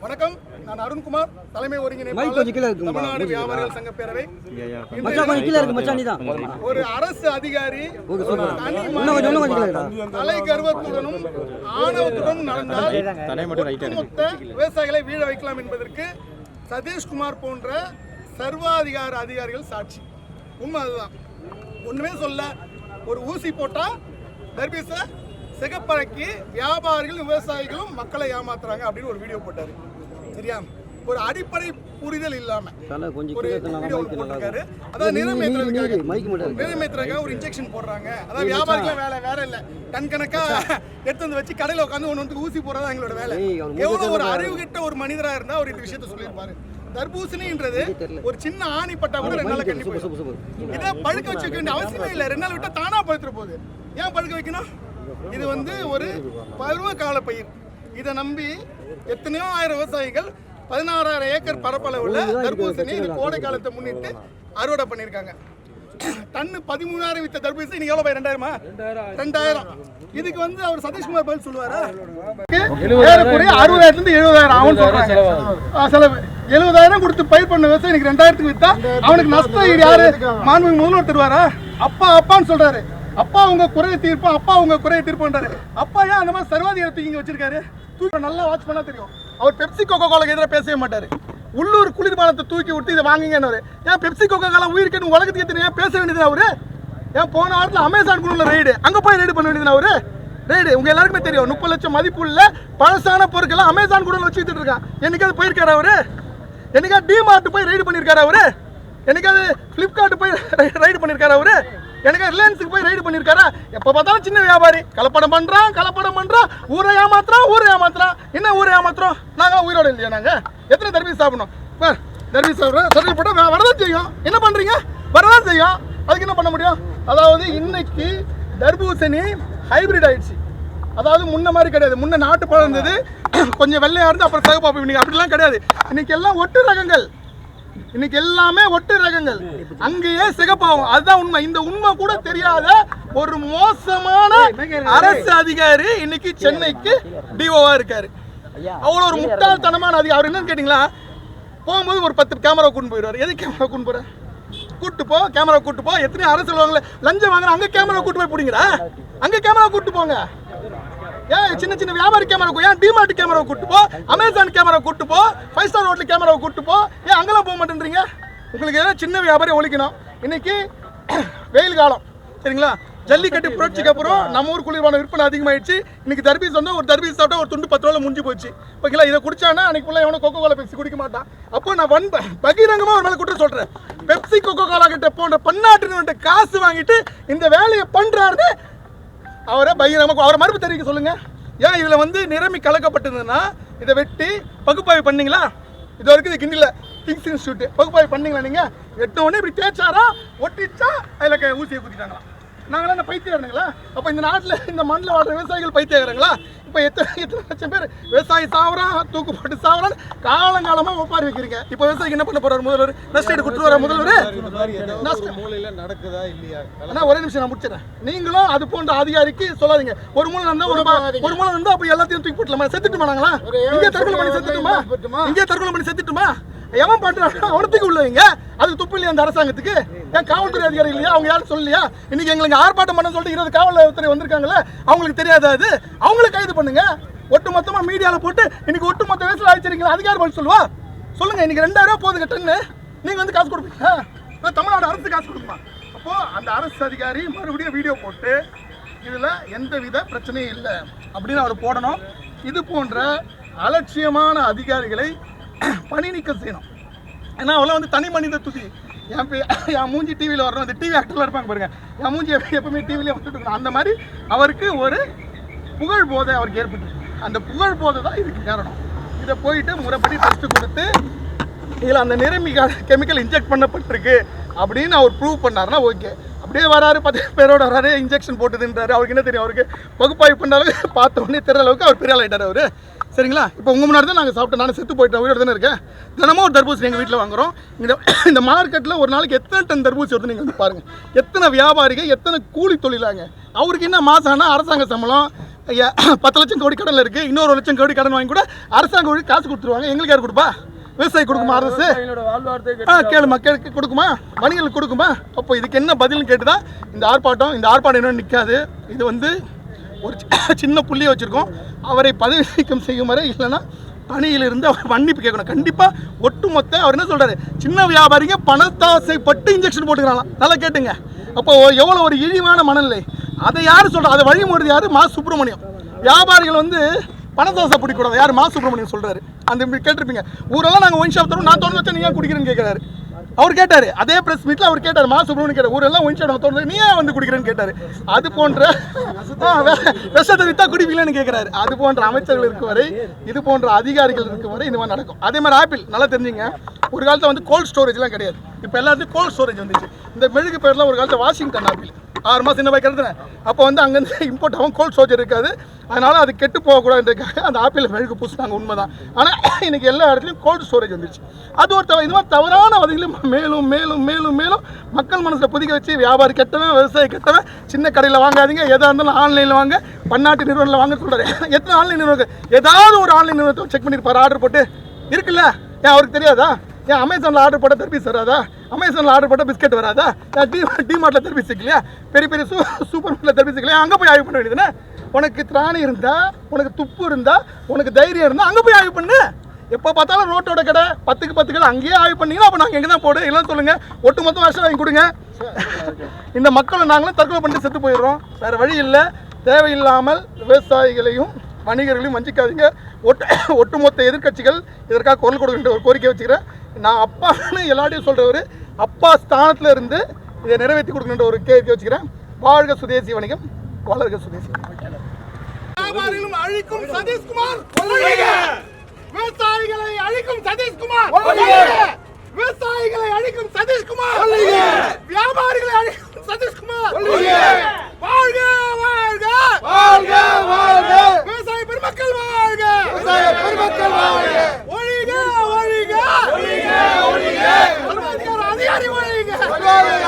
வணக்கம், நான் அருண்குமார், தலைமை ஒருங்கிணைப்பாளர் தமிழ்நாடு வியாபாரிகள் சங்க பேரவை. ஒரு அரசு அதிகாரி தலை கர்வத்துடனும் ஆணவத்துடனும் நடந்தால் மொத்த விவசாயிகளை வீழ வைக்கலாம் என்பதற்கு சதீஷ்குமார் போன்ற சர்வாதிகார அதிகாரிகள் சாட்சி. உண்மை அதுதான். ஒண்ணுமே சொல்ல, ஒரு ஊசி போட்டா தர்பீச சிகப்பறக்கி வியாபாரிகளும் விவசாயிகளும் மக்களை ஏமாத்துறாங்க அப்படின்னு ஒரு வீடியோ போட்டாரு. சரியா? ஒரு அடிப்படை புரிதல் இல்லாம ஒரு வீடியோ போட்டிருக்காரு. அதாவது நிறைவேற்றுறதுக்காக ஒரு இன்ஜெக்ஷன் போடுறாங்க. அதாவது வியாபாரிகள் வேற இல்ல, டன் கணக்கா எடுத்து வந்து வச்சு கடையில உட்காந்து ஒன்று ஊசி போடுறதா எங்களோட வேலை. எவ்வளவு ஒரு அறிவு கிட்ட ஒரு மனிதரா இருந்தா அவர் இந்த விஷயத்த சொல்லியிருப்பாரு. தர்பூசணின்றது ஒரு சின்ன ஆணி பட்டா கூட 2 நாள் கண்டிப்பா இதை பழுக்க வச்சுக்க வேண்டிய அவசியமே இல்லை. 2 நாள் விட்டா தானா பழுத்துற போகுது. ஏன் பழுக்க வைக்கணும்? இது ஒரு பருவ கால பயிர். இதை நம்பி எத்தனையோ ஆயிரம் விவசாயிகள் 16,000 ஏக்கர் பரப்பளவுள்ள தர்பூசணி கோடை காலத்தை முன்னிட்டு அறுவடை பண்ணியிருக்காங்க. டன்னு 13,000 வித்த தர்பூசணி இன்னைக்கு எவ்வளவு? 2,000. இதுக்கு அவர் சதீஷ்குமார் பதில் சொல்லுவாரா? 60,000 இருந்து 70,000 ஆகும் சொல்றாங்க செலவு. 70,000 கொடுத்து பயிர் பண்ண விவசாயி இன்னைக்கு 2,000க்கு வித்தா அவனுக்கு நஷ்டம் யாரு? மாண்புமிகு முதல்வர் தருவாரா? அப்பான்னு சொல்றாரு. அப்பா உங்க குறையை தீர்ப்போம், அப்பா உங்க குறையை தீர்ப்போன்றாரு. அப்பா ஏன் அந்த மாதிரி சர்வாதிகாரத்தை இங்க வச்சிருக்காரு? நல்லா வாட்ச் பண்ணா தெரியும். அவர் பெப்சி கோகோ கோலாக்கு எதிராக பேசவே மாட்டாரு. உள்ளூர் குளிர்பானத்தை தூக்கி விட்டு இதை வாங்குங்கன்னு. ஏன் பெப்சி கோகோ கோலா உயிருக்கு உலகத்துக்கு எத்தனை பேச வேண்டியது அவரு? ஏன் போன வாரத்தில் அமேசான் குழுல ரைடு, அங்க போய் ரைடு பண்ண வேண்டியது அவரு? ரைடு உங்க எல்லாருக்குமே தெரியும். 30 லட்சம் மதிப்புள்ள பழசான பொருட்கள் அமேசான் குழுல வச்சு வித்துட்டு இருக்கான். என்னைக்காவது போயிருக்காரு அவரு? என்னைக்காவது டிமார்ட் போய் ரைடு பண்ணியிருக்காரு அவரு? என்னைக்காவது பிளிப்கார்ட் போய் ரைடு பண்ணியிருக்காரு அவரு? எனக்கு ரிலையன்ஸுக்கு போய் ரைடு பண்ணியிருக்காரா? எப்போ பார்த்தாலும் சின்ன வியாபாரி கலப்படம் பண்றான், ஊரை ஏமாத்துறான். என்ன ஊரை ஏமாத்துறோம்? நாங்கள் உயிரோடு இல்லையா? நாங்கள் எத்தனை தர்பீஸ் சாப்பிடணும்? தர்பீஸ் சாப்பிட்றோம், சர்வீஸ் போட்டால் வரதான் செய்யும். என்ன பண்ணுறீங்க? வரதான் செய்யும். அதுக்கு என்ன பண்ண முடியும்? அதாவது இன்னைக்கு தர்பூசணி ஹைபிரிட் ஆயிடுச்சு. அதாவது முன்ன மாதிரி கிடையாது. முன்ன நாட்டு பழம் இருந்தது, கொஞ்சம் வெள்ளையா இருந்து அப்புறம் சகப்பாப்பு. இன்னைக்கு அப்படிலாம் கிடையாது. இன்னைக்கு எல்லாம் ஒட்டு ரகங்கள். இன்னைக்கு எல்லாமே ஒட்டு ரகங்கள். அங்கேயே சிகப்பாகும். அதுதான் உண்மை. இந்த உண்மை கூட தெரியாத ஒரு மோசமான அரசு அதிகாரி இன்னைக்கு சென்னைக்கு டிஓவா இருக்காரு. அவ்வளவு ஒரு முட்டாள்தனமான அதிகாரி. அவர் என்னன்னு கேட்டீங்களா? போகும்போது ஒரு 10 கேமரா கூட்டு போயிடுவார். எது கேமரா கூட்டு போற? கேமரா கூட்டு போ. எத்தனை அரசு லஞ்சம் வாங்குற அங்க கேமரா கூட்டு போய் பிடிங்கடா. அங்க கேமரா கூட்டு போங்க. ஏன் சின்ன வியாபாரி கேமரா, ஏன் டிமார்ட் கேமரா கூட்டு போ, அமேசான் கேமரா கூட்டு போ, 5 ஸ்டார் ஹோட்டல் கேமரா கூட்டு போ. ஏன் அங்கெல்லாம் போக மாட்டேன்றீங்க? உங்களுக்கு ஏதாவது சின்ன வியாபாரி ஒழிக்கணும். இன்னைக்கு வெயில் காலம், சரிங்களா? ஜல்லிக்கட்டு புரட்சிக்கு அப்புறம் நம்ம ஊர் குளிர்பான விற்பனை அதிகமாயிடுச்சு. இன்னைக்கு தர்பீஸ் ஒரு தர்பீஸ் சாப்பிட்டா ஒரு துண்டு 10 ரூபாய் முடிஞ்சு போச்சு. ஓகேங்களா? இதை குடிச்சானா அன்னைக்கு ஃபுல்லாக எவனோ கோகோ கோலா பெப்சி குடிக்க மாட்டான். அப்போ நான் பகிரங்கமாக ஒரு மேலே குற்றம் சொல்றேன். பெப்சி கோகோ கோலா கிட்ட போன்ற பன்னாட்டு காசு வாங்கிட்டு இந்த வேலையை பண்றாருன்னு அவரை பகிரங்கமாக அவரை மறுப்பு தெரிவிக்க சொல்லுங்க. ஏன் இதில் நிரம்பி கலக்கப்பட்டிருந்ததுன்னா இதை வெட்டி பகுப்பாய்வு பண்ணீங்களா? இது வரைக்கும் இது கிண்டில கிங்ஸ் இன்ஸ்டியூட் பகுப்பாய்வு பண்ணீங்களா? நீங்கள் 8 உடனே இப்படி தேய்ச்சாரா, ஒட்டிச்சா, அதில் ஊசியை குத்திட்டாங்களா? நாங்களாம் என்ன பைத்தியக்காரங்களா? அப்போ இந்த நாட்டில் இந்த மண்ணில் வாழ்ற விவசாயிகள் பைத்தியக்காரங்களா? இப்போ எத்தனை லட்சம் பேர் விவசாயி சாவறான், தூக்கு போட்டு சாவறான்னு காலங்காலமாக ஒப்பாரி வைக்கிறீங்க. இப்போ விவசாயிக்கு என்ன பண்ண போறாரு முதல்வர்? நஷ்டம் கொடுத்து வர முதல்வர் நடக்குதா இல்லையா? ஆனால் ஒரே நிமிஷம் நான் முடிச்சிடறேன். நீங்களும் அது போன்ற அதிகாரிக்கு சொல்லாதீங்க. ஒரு மூலம் இருந்தால் ஒரு மூலம் இருந்தால் அப்போ எல்லாத்தையும் தூக்கி போட்டலாமா? செத்துட்டுமா? நாங்களா இங்கே தற்கொலை பண்ணி செத்துட்டுமா? எவன் பண்றாங்க அவனத்துக்கு உள்ளவங்க. அது துப்பு இல்லையா அந்த அரசாங்கத்துக்கு? ஏன் காவல்துறை அதிகாரி இல்லையா? அவங்க யாரும் சொல்லலையா? இன்னைக்கு எங்களுக்கு ஆர்ப்பாட்டம் பண்ண சொல்லிட்டு 20 காவல்துறை வந்திருக்காங்களே, அவங்களுக்கு தெரியாதா? அது அவங்களை கைது பண்ணுங்க. ஒட்டு மொத்தமா மீடியாவில் போட்டு இன்னைக்கு ஒட்டு மொத்த வயசுல ஆயிடுச்சிருக்கீங்க. அதிகாரி பதில் சொல்லுவா சொல்லுங்க. இன்னைக்கு 2000 ரூபாய் போதுங்க டன்னு. நீங்க காசு கொடுப்பீங்க? தமிழ்நாடு அரசு காசு கொடுக்குமா? அப்போ அந்த அரசு அதிகாரி மறுபடியும் வீடியோ போட்டு இதுல எந்தவித பிரச்சனையும் இல்லை அப்படின்னு அவர் போடணும். இது போன்ற அலட்சியமான அதிகாரிகளை பணி நீக்கம் செய்யணும். ஏன்னா அவெல்லாம் தனி மனித துதி. என் மூஞ்சி டிவியில் வரணும். அந்த டிவி ஆக்டர்லாம் இருப்பாங்க பாருங்க, என் மூஞ்சி எப்பவுமே டிவிலே வந்துட்டு இருக்கணும். அந்த மாதிரி அவருக்கு ஒரு புகழ் போதை அவருக்கு ஏற்பட்டு, அந்த புகழ் போதை தான் இதுக்கு காரணம். இதை போயிட்டு முறைப்படி டெஸ்ட் கொடுத்து இதில் அந்த நிரம்பி கெமிக்கல் இன்ஜெக்ட் பண்ணப்பட்டிருக்கு அப்படின்னு அவர் ப்ரூவ் பண்ணாருன்னா ஓகே. அப்படியே வராரு, 10 பேரோட வராரு, இன்ஜெக்ஷன் போட்டுதுன்றாரு. அவருக்கு என்ன தெரியும்? அவருக்கு பகுப்பாய்வு பண்ண அளவுக்கு பார்த்த உடனே தெரியற அளவுக்கு அவர் பெரிய ஆளாயிட்டார். அவர் சரிங்களா? இப்போ உங்கள் முன்னாடி தான் நாங்கள் சாப்பிட்டோம். நான் செத்து போயிட்டேன், உயிரோடு தானே இருக்கேன். தினமும் ஒரு தர்பூசணி எங்கள் வீட்டில் வாங்குகிறோம். இந்த மார்க்கெட்டில் ஒரு நாளைக்கு எத்தனை டன் தர்பூசி வருது நீங்கள் வந்து பாருங்கள். எத்தனை வியாபாரிகள், எத்தனை கூலி தொழிலாங்க. அவருக்கு என்ன மாதம் ஆனால் அரசாங்க சம்பளம் 10 லட்சம் கோடி கடனில் இருக்குது. இன்னொரு 1 லட்சம் கோடி கடன் வாங்கி கூட அரசாங்கம் வழி காசு கொடுத்துருவாங்க. எங்களுக்கு யார் கொடுப்பா? விவசாயி கொடுக்குமா? அரசு கேளு, மக்களுக்கு கொடுக்குமா? வணிகர்களுக்கு கொடுக்குமா? அப்போ இதுக்கு என்ன பதில்னு கேட்டு தான் இந்த ஆர்ப்பாட்டம் இன்னும் நிற்காது. இது வந்து ஒரு சின்ன புள்ளியை வச்சுருக்கோம். அவரை பதவி நீக்கம் செய்யும் வரை, இல்லைன்னா பணியிலிருந்து அவர் மன்னிப்பு கேட்கணும். கண்டிப்பாக ஒட்டுமொத்த அவர் என்ன சொல்கிறாரு, சின்ன வியாபாரிங்க பணத்தாசைப்பட்டு இன்ஜெக்ஷன் போட்டுக்கிறாங்களாம். நல்லா கேட்டுங்க. அப்போ எவ்வளோ ஒரு இழிவான மனநிலை. அதை யார் சொல்கிறா? அதை வழிமுறை யார்? மா சுப்பிரமணியம். வியாபாரிகள் வந்து பணத்தாசை பிடிக்கூடாது. யார்? மா சுப்பிரமணியம் சொல்கிறாரு. அந்த கேட்டிருப்பீங்க, ஊரெல்லாம் நாங்கள் ஒயின் ஷாப் தரோம், நான் திறந்து வச்சா நீ ஏன் குடிக்கிறேன்னு கேட்குறாரு. அவர் கேட்டார், அதே ப்ரெஸ் மீட்டில் அவர் கேட்டார், மா சுப்பிரமணியம் கேட்டார், ஊரெல்லாம் ஒயின் ஷாப் திறந்து நீ ஏன் வந்து குடிக்கிறேன்னு கேட்டார். அது போன்ற விஷத்தை வித்தா குடிப்பீங்களான்னு கேட்குறாரு. அது போன்ற அமைச்சர்கள் இருக்கும் வரை, இது போன்ற அதிகாரிகள் இருக்கும் வரை இந்த மாதிரி நடக்கும். அதே மாதிரி ஆப்பிள் நல்லா தெரிஞ்சுங்க. ஒரு காலத்தில் வந்து கோல்ட் ஸ்டோரேஜ்லாம் கிடையாது. இப்போ எல்லாத்துக்கும் கோல்ட் ஸ்டோரேஜ் வந்துச்சு. இந்த மெழுகு பேர்லாம் ஒரு காலத்தில் வாஷிங்டன் ஆப்பிள் 6 மாதம் சின்ன வைக்கிறது. அப்போ வந்து அங்கேருந்து இம்போர்ட் ஆகும், கோல்ட் ஸ்டோரேஜ் இருக்காது. அதனால் அது கெட்டு போகக்கூடாதுன்றதுக்காக அந்த ஆப்பிள் மெழுகு பூசினாங்க, உண்மைதான். ஆனால் இன்றைக்கி எல்லா இடத்துலையும் கோல்ட் ஸ்டோரேஜ் வந்துருச்சு. அது ஒரு இது மாதிரி தவறான வகையிலும் மேலும் மேலும் மேலும் மேலும் மக்கள் மனசில் புதிக்க வச்சு, வியாபாரி கெட்டவன், விவசாயி கெட்டவன், சின்ன கடையில் வாங்காதீங்க, எதாக இருந்தாலும் ஆன்லைனில் வாங்க, பன்னாட்டு நிறுவனத்தில் வாங்க சொல்கிறாரு. எத்தனை ஆன்லைன் நிறுவனம்? ஏதாவது ஒரு ஆன்லைன் நிறுவனத்தை செக் பண்ணியிருப்பார், ஆர்டர் போட்டு இருக்குல்ல. ஏன் அவருக்கு தெரியாதா? ஏன் அமேசானில் ஆர்டர் போட்டால் தர்பீஸ் வராதா? அமேசானில் ஆர்டர் போட்டால் பிஸ்கட் வராதா? டிமார்ட்டில் தர்பீஸ் இல்லையா? பெரிய பெரிய சூப்பர் மார்க்கெட்டில் தர்பீஸ் இல்லையா? அங்கே போய் ஆய்வு பண்ண வேண்டியதுன்னு. உனக்கு திராணி இருந்தால், உனக்கு துப்பு இருந்தால், உனக்கு தைரியம் இருந்தால் அங்கே போய் ஆய்வு பண்ணு. எப்போ பார்த்தாலும் ரோட்டோட கடை 10க்கு 10 கடை அங்கேயே ஆய்வு பண்ணிங்கன்னா அப்போ நாங்கள் எங்கே தான் போடு இல்லைன்னு சொல்லுங்கள். ஒட்டுமொத்த வருஷம் வாங்கி கொடுங்க. இந்த மக்களை நாங்களும் தற்கொலை பண்ணிட்டு செத்து போயிடுறோம். வேறு வழி இல்லை. தேவையில்லாமல் விவசாயிகளையும் வணிகர்களையும் வஞ்சிக்காதீங்க. ஒட்டுமொத்த எதிர்க்கட்சிகள் இதற்காக குரல் கொடுக்கின்ற ஒரு கோரிக்கை வச்சுக்கிறேன். நான் அப்பான்னு எல்லாத்தையும் சொல்கிறவர், அப்பா ஸ்தானத்தில் இருந்து இதை நிறைவேற்றி கொடுக்கின்ற ஒரு கோரிக்கை வச்சுக்கிறேன். வாழ்க சுதேசி வணிகம், வளர்க சுதேசி. வியாபாரிகளும் அழிக்கும் சதீஷ்குமார், விவசாயிகளை அழிக்கும் சதீஷ்குமார், விவசாயிகளை அழிக்கும் சதீஷ்குமார், வியாபாரிகளை அழிக்கும் சதீஷ்குமார். வாழ்க வாழ்க வாழ்க வாழ்க விவசாய பெருமக்கள் வாழ்க, விவசாய பெருமக்கள் வாழ்க. ஒழிக ஒழிக ஒழிக ஒழிக சர்வாதிகார அதிகாரி ஒழிக,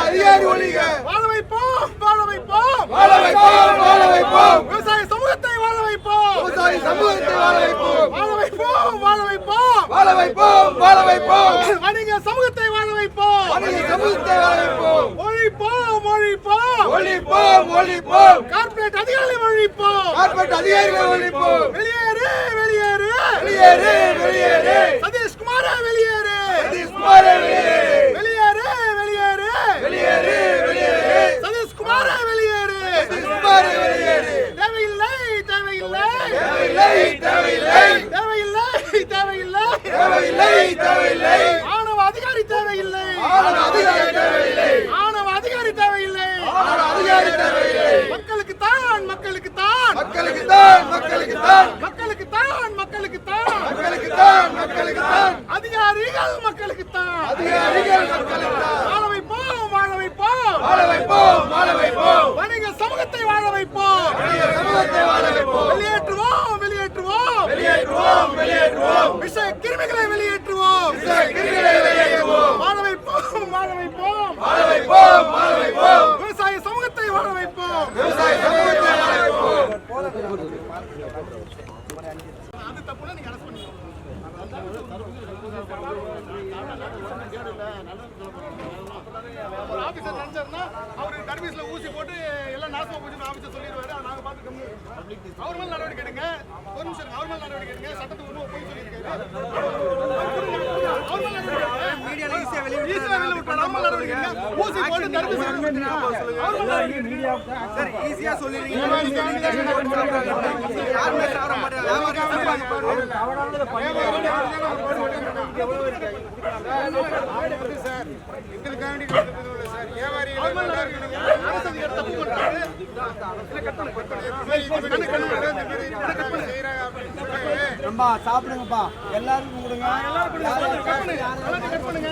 அதிகாரி ஒழிக. வாழ வைப்போம் வாழ வைப்போம் வாழ வைப்போம் வாழ வைப்போம். விவசாய சமூகத்தை வாழ வைப்போம், விவசாய சமூகத்தை வாழ வைப்போம். வாழ வைப்போம் வாழ வைப்போம் வாழ வைப்போம் வாழ வைப்போம். வணிக சமூகத்தை வாழ வைப்போம், வணிக சமூகத்தை வாழ வைப்போம். ஒழிப்போம் ஒழிப்போம் ஒழிப்போம் ஒழிப்போம். கார்ப்பரேட் அதிகாரிகளை ஒழிப்போம், கார்ப்பரேட் அதிகாரிகளை ஒழிப்போம். வெளியேறு வெளியேறு வெளியேறு வெளியேறு சதீஷ்குமார் வெளியேறு, சதீஷ்குமார் வெளியேறு. வெளியேறு வெளியேறு வெளியேறு வெளியேறு சதீஷ்குமார் வெளியேறு, சதீஷ்குமார் வெளியேறு. தேவையில்லை தேவையில்லை தேவையில்லை தேவையில்லை தேவையில்லை தேவையில்லை தேவையில்லை தேவையில்லை. ஆணவ அதிகாரி தேவையில்லை, ஆணவ அதிகாரி தேவையில்லை, ஆணவ அதிகாரி தேவையில்லை, ஆணவ அதிகாரி தேவையில்லை. மக்களுக்கு தான் மக்களுக்கு தான் மக்களுக்கு தான் மக்களுக்கு தான் மக்களுக்கு தான் மக்களுக்கு தான் மக்களுக்கு தான் மக்களுக்கு தான். அதிகாரிகள் மக்களுக்கு தான், அதிகாரிகள் மக்களுக்கு தான். வாழ வைப்போம் வாழ வைப்போம் வாழ வைப்போம் வாழ வைப்போம். வணிக சமூகத்தை வாழ வைப்போம், வணிக சமூகத்தை வாழ வைப்போம். வெளியேற்றுவோம் வெளியேற்றுவோம் வெளியேற்றுவோம் வெளியேற்றுவோம். விஷ கிருமிகளை வெளியேற்றுவோம், விஷ கிருமிகளை வெளியேற்றுவோம். வாழ வைப்போம் வாழ வைப்போம் வாழ வைப்போம் வாழ வைப்போம். விவசாய சமூகத்தை வாழ வைப்போம், விவசாய சமூகத்தை வாழ வைப்போம். அது தப்புல நீங்க அரசு பண்ணுங்க. ஒரு ஆபீசர் நினைச்சாருன்னா அவரு சர்வீஸ்ல ஊசி போட்டு எல்லாம் நாசமா போச்சு ஆபீசர் சொல்லிடுவாரு. நாங்க பார்த்து கம்மி அவர் மேல நடவடிக்கை எடுங்க. ஒரு நிமிஷம், அவர் மேல நடவடிக்கை எடுங்க. சட்டத்துக்கு ஒன்றும் போய் சொல்லியிருக்காரு. மீடியா ஈஸியா வெளியே விட்டு நம்ம நடவடிக்கை எடுங்க. ஊசி போட்டு சர்வீஸ் சார் ஈஸியா சொல்லிருக்கீங்க. யாருமே சாவர சாப்பிடுங்கப்பா, எல்லாருக்கும் கொடுங்க, எல்லாத்துக்கும் கொடுங்க.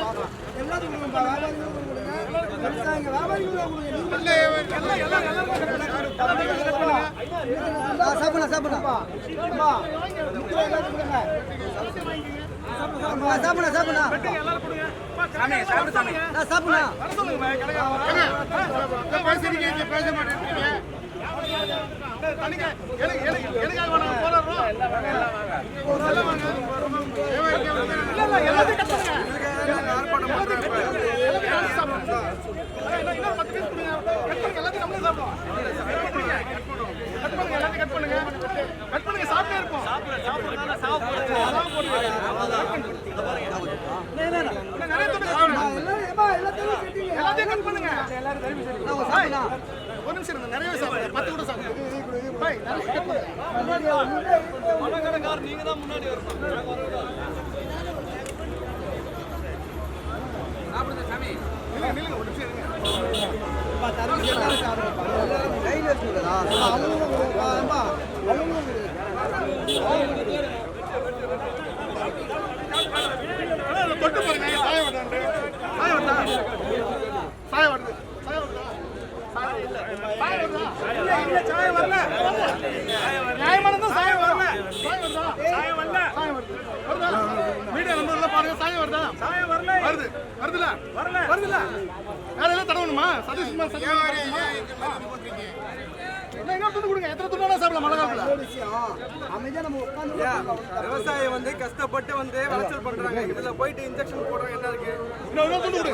விவசாயி வந்து கஷ்டப்பட்டு வந்து விளைச்சல் பண்றாங்க. இதுல போயிட்டு இன்ஜெக்ஷன் போடுறாங்க. என்ன இருக்கு?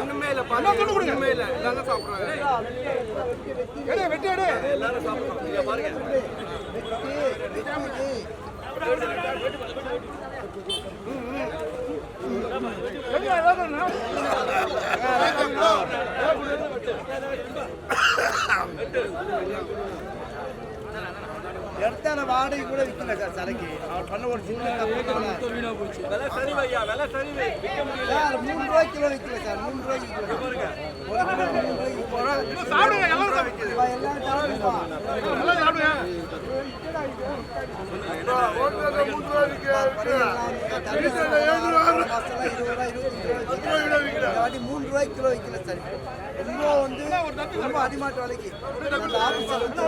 ஒண்ணுமே இல்ல. ஒண்ணுமே இல்ல. எல்லாரும் சாப்பிடுறாங்க. எல்லாரும் சாப்பிடுறாங்க. பாருங்க. எடுத்தான வாடகை கூட விற்கல சார் சரக்கு. அவர் பண்ண ஒரு சின்ன விலை சரிவையா, விலை சரிவை. விற்க முடியல. 3 ரூபாய் கிலோ விற்கல சார். 3 ரூபாய்க்கு கிலோ. பாருங்க. ஒரு கிலோ 3 ரூபாய்க்கு போறோம். சாப்பிடுங்க. எல்லாரும் சாப்பிடுங்க. எல்லாரும் சாப்பிடுங்க. எல்லாம் சாப்பிடுங்க. ஓட்டுல 3 ரூபாய் விற்கல. 7 ரூபாய். மாசத்துல 20 ரூபாய் 25 ரூபாய் விற்கல. வாடி 3 ரூபாய் கிலோ விற்கல சார். ரொம்ப வந்து ரொம்ப அடிமாட்டு விலைக்கு. அந்த ஆபீஸ்ல வந்து